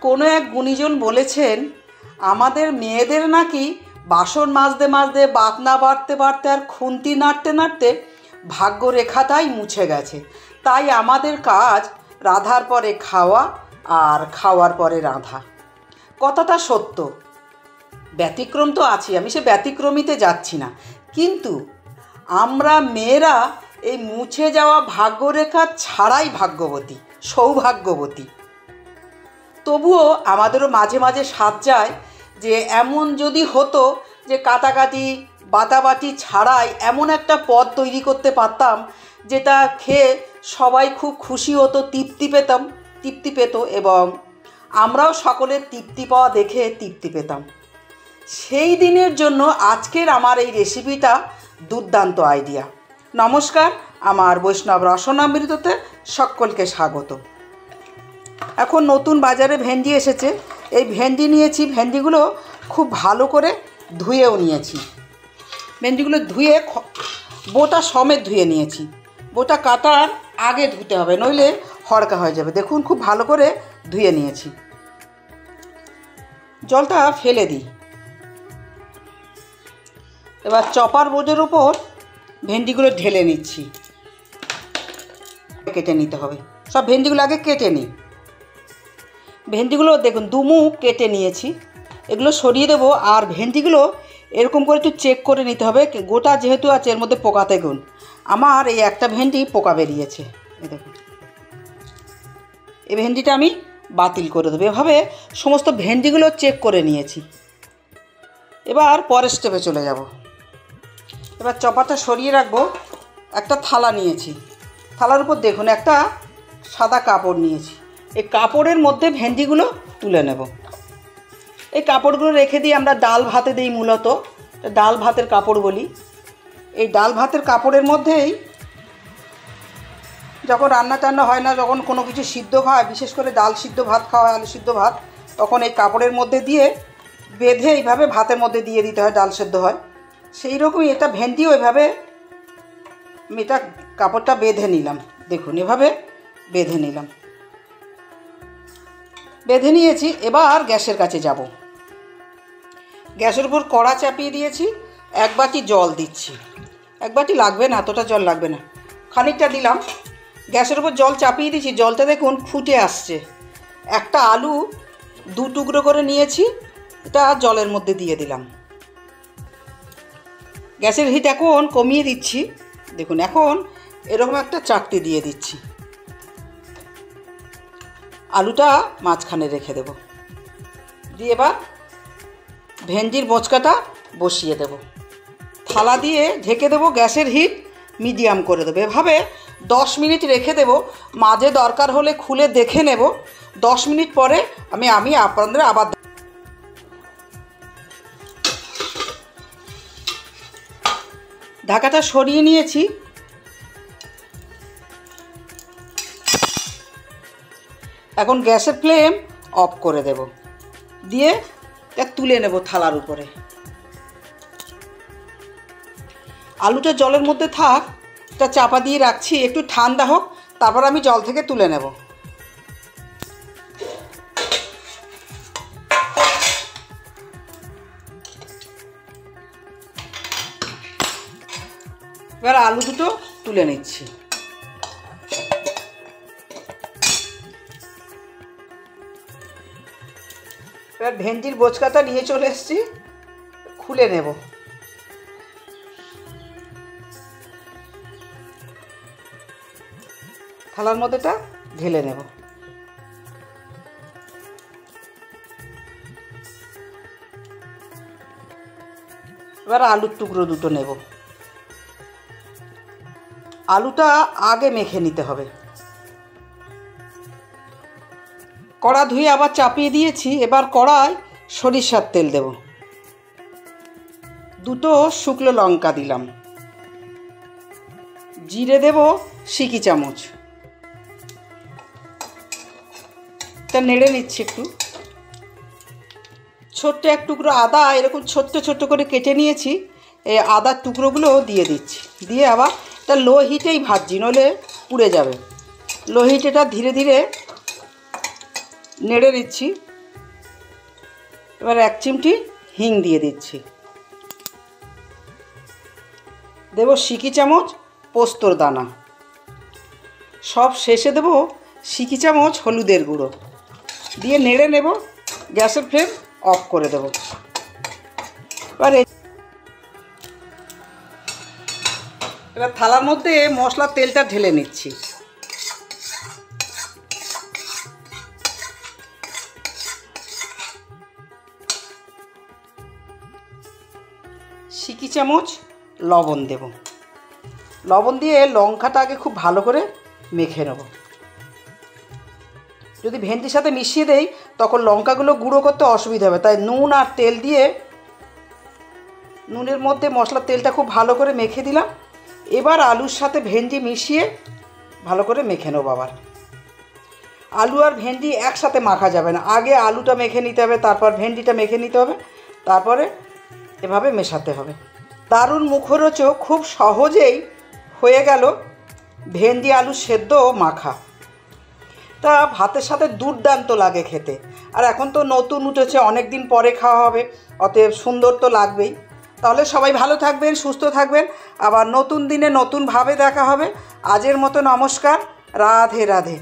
কোনো এক গুণীজন বলেছেন আমাদের মেয়েদের নাকি বাসন মাজতে মাজতে বাটনা বাটতে বাটতে আর খুন্তি নাড়তে নাড়তে ভাগ্যরেখাটাই মুছে গেছে। তাই আমাদের কাজ রাঁধার পরে খাওয়া আর খাওয়ার পরে রাঁধা। কথাটা সত্য, ব্যতিক্রম তো আছি, আমি সে ব্যতিক্রমিতে যাচ্ছি না, কিন্তু আমরা মেয়েরা এই মুছে যাওয়া ভাগ্যরেখা ছাড়াই ভাগ্যবতী, সৌভাগ্যবতী। তবুও আমাদেরও মাঝে মাঝে স্বাদ যায় যে এমন যদি হতো যে কাটাকাটি বাটাবাটি ছাড়াই এমন একটা পদ তৈরি করতে পারতাম যেটা খেয়ে সবাই খুব খুশি হতো, তৃপ্তি পেত এবং আমরাও সকলের তৃপ্তি পাওয়া দেখে তৃপ্তি পেতাম। সেই দিনের জন্য আজকের আমার এই রেসিপিটা দুর্দান্ত আইডিয়া। নমস্কার, আমার বৈষ্ণব রসনামৃততে সকলকে স্বাগত। এখন নতুন বাজারে ভেন্ডি এসেছে, এই ভেন্ডি নিয়েছি। ভেন্ডিগুলো খুব ভালো করে ধুয়েও নিয়েছি। ভেন্ডিগুলো ধুয়ে বোটা সমেত ধুয়ে নিয়েছি। বোটা কাটার আগে ধুতে হবে, নইলে হড়কা হয়ে যাবে। দেখুন খুব ভালো করে ধুয়ে নিয়েছি। জলটা ফেলে দিই। এবার চপার বোর্ডের উপর ভেন্ডিগুলো ঢেলে নিচ্ছি। কেটে নিতে হবে, সব ভেন্ডিগুলো আগে কেটে নিই। ভেন্ডিগুলো দেখুন দুমুখ কেটে নিয়েছি, এগুলো সরিয়ে দেবো। আর ভেন্ডিগুলো এরকম করে একটু চেক করে নিতে হবে, গোটা যেহেতু আছে এর মধ্যে পোকা দেখুন। আমার এই একটা ভেন্ডি পোকা বেরিয়েছে, এই দেখুন। এই ভেন্ডিটা আমি বাতিল করে দেবো। এভাবে সমস্ত ভেন্ডিগুলো চেক করে নিয়েছি। এবার পরের স্টেপে চলে যাব। এবার চপারটা সরিয়ে রাখবো। একটা থালা নিয়েছি, থালার উপর দেখুন একটা সাদা কাপড় নিয়েছি। এই কাপড়ের মধ্যে ভেন্ডিগুলো তুলে নেব। এই কাপড়গুলো রেখে দিয়ে আমরা ডাল ভাতে দিই, মূলত ডাল ভাতের কাপড় বলি। এই ডাল ভাতের কাপড়ের মধ্যেই যখন রান্না টান্না হয় না, যখন কোনো কিছু সিদ্ধ হয়, বিশেষ করে ডাল সিদ্ধ ভাত খাওয়া হয়, আলু সিদ্ধ ভাত, তখন এই কাপড়ের মধ্যে দিয়ে বেঁধে এইভাবে ভাতের মধ্যে দিয়ে দিতে হয়, ডাল সেদ্ধ হয়। সেই রকমই এটা ভেন্ডিও এভাবে আমি এটা কাপড়টা বেঁধে নিলাম। দেখুন এভাবে বেঁধে নিলাম, বেঁধে নিয়েছি। এবার গ্যাসের কাছে যাব। গ্যাসের উপর কড়া চাপিয়ে দিয়েছি। এক বাটি জল দিচ্ছি। এক বাটি লাগবে না, এতটা জল লাগবে না, খানিকটা দিলাম। গ্যাসের উপর জল চাপিয়ে দিয়েছি। জলটা দেখুন ফুটে আসছে। একটা আলু দু টুকরো করে নিয়েছি, এটা জলের মধ্যে দিয়ে দিলাম। গ্যাসের হিট এখন কমিয়ে দিচ্ছি। দেখুন এখন এরকম একটা চাকতি দিয়ে দিচ্ছি। আলুটা মাঝখানে রেখে দেব, দিয়ে এবার ভেন্ডির মোচকাটা বসিয়ে দেব। থালা দিয়ে ঢেকে দেবো। গ্যাসের হিট মিডিয়াম করে দেবো। এভাবে 10 মিনিট রেখে দেব। মাঝে দরকার হলে খুলে দেখে নেব। 10 মিনিট পরে আমি আপনাদের আবার ঢাকাটা সরিয়ে নিয়েছি। এখন গ্যাসের ফ্লেম অফ করে দেব, দিয়ে তুলে নেব থালার উপরে। আলুটা জলের মধ্যে থাক, এটা চাপা দিয়ে রাখছি, একটু ঠান্ডা হোক, তারপর আমি জল থেকে তুলে নেব। এবার আলু দুটো তুলে নিচ্ছি। এবার ভেন্ডির বোচকাটা নিয়ে চলে এসেছি, খুলে নেব। থালার মধ্যেটা ঢেলে নেব। এবার আলুর টুকরো দুটো নেব। আলুটা আগে মেখে নিতে হবে। কড়া ধুয়ে আবার চাপিয়ে দিয়েছি। এবার কড়ায় সরিষার তেল দেব। দুটো শুকনো লঙ্কা দিলাম। জিরে দেব সিকি চামচ। এটা নেড়ে নিচ্ছি একটু। ছোট্ট এক টুকরো আদা এরকম ছোট্ট ছোট্ট করে কেটে নিয়েছি, এই আদার টুকরোগুলো দিয়ে দিচ্ছি। দিয়ে আবার এটা লো হিটেই ভাজছি, নইলে পুড়ে যাবে। লো হিটে এটা ধীরে ধীরে নেড়ে নিচ্ছি। এবার 1 চিমটি হিং দিয়ে দিচ্ছি। দেব সিকি চামচ পোস্তর দানা। সব শেষে দেব সিকি চামচ হলুদের গুঁড়ো দিয়ে নেড়ে নেব। গ্যাসের ফ্লেম অফ করে দেব। এবার থালার মধ্যে মশলার তেলটা ঢেলে নিচ্ছি। সিকি চামচ লবণ দেব। লবণ দিয়ে লঙ্কাটা আগে খুব ভালো করে মেখে নেব। যদি ভেন্ডির সাথে মিশিয়ে দেই তখন লঙ্কাগুলো গুঁড়ো করতে অসুবিধা হবে, তাই নুন আর তেল দিয়ে নুনের মধ্যে মশলার তেলটা খুব ভালো করে মেখে দিলাম। এবার আলুর সাথে ভেন্ডি মিশিয়ে ভালো করে মেখে নেব। আবার আলু আর ভেন্ডি একসাথে মাখা যাবে না, আগে আলুটা মেখে নিতে হবে, তারপর ভেন্ডিটা মেখে নিতে হবে, তারপরে এভাবে মেশাতে হবে। দারুণ মুখরোচক, খুব সহজেই হয়ে গেল ভেন্ডি আলু সেদ্ধ মাখা। তা ভাতের সাথে দুর্দান্ত লাগে খেতে। আর এখন তো নতুন উঠেছে, অনেক দিন পরে খাওয়া হবে, অতএব সুন্দর তো লাগবেই। তাহলে সবাই ভালো থাকবেন, সুস্থ থাকবেন। আবার নতুন দিনে নতুনভাবে দেখা হবে। আজের মতো নমস্কার, রাধে রাধে।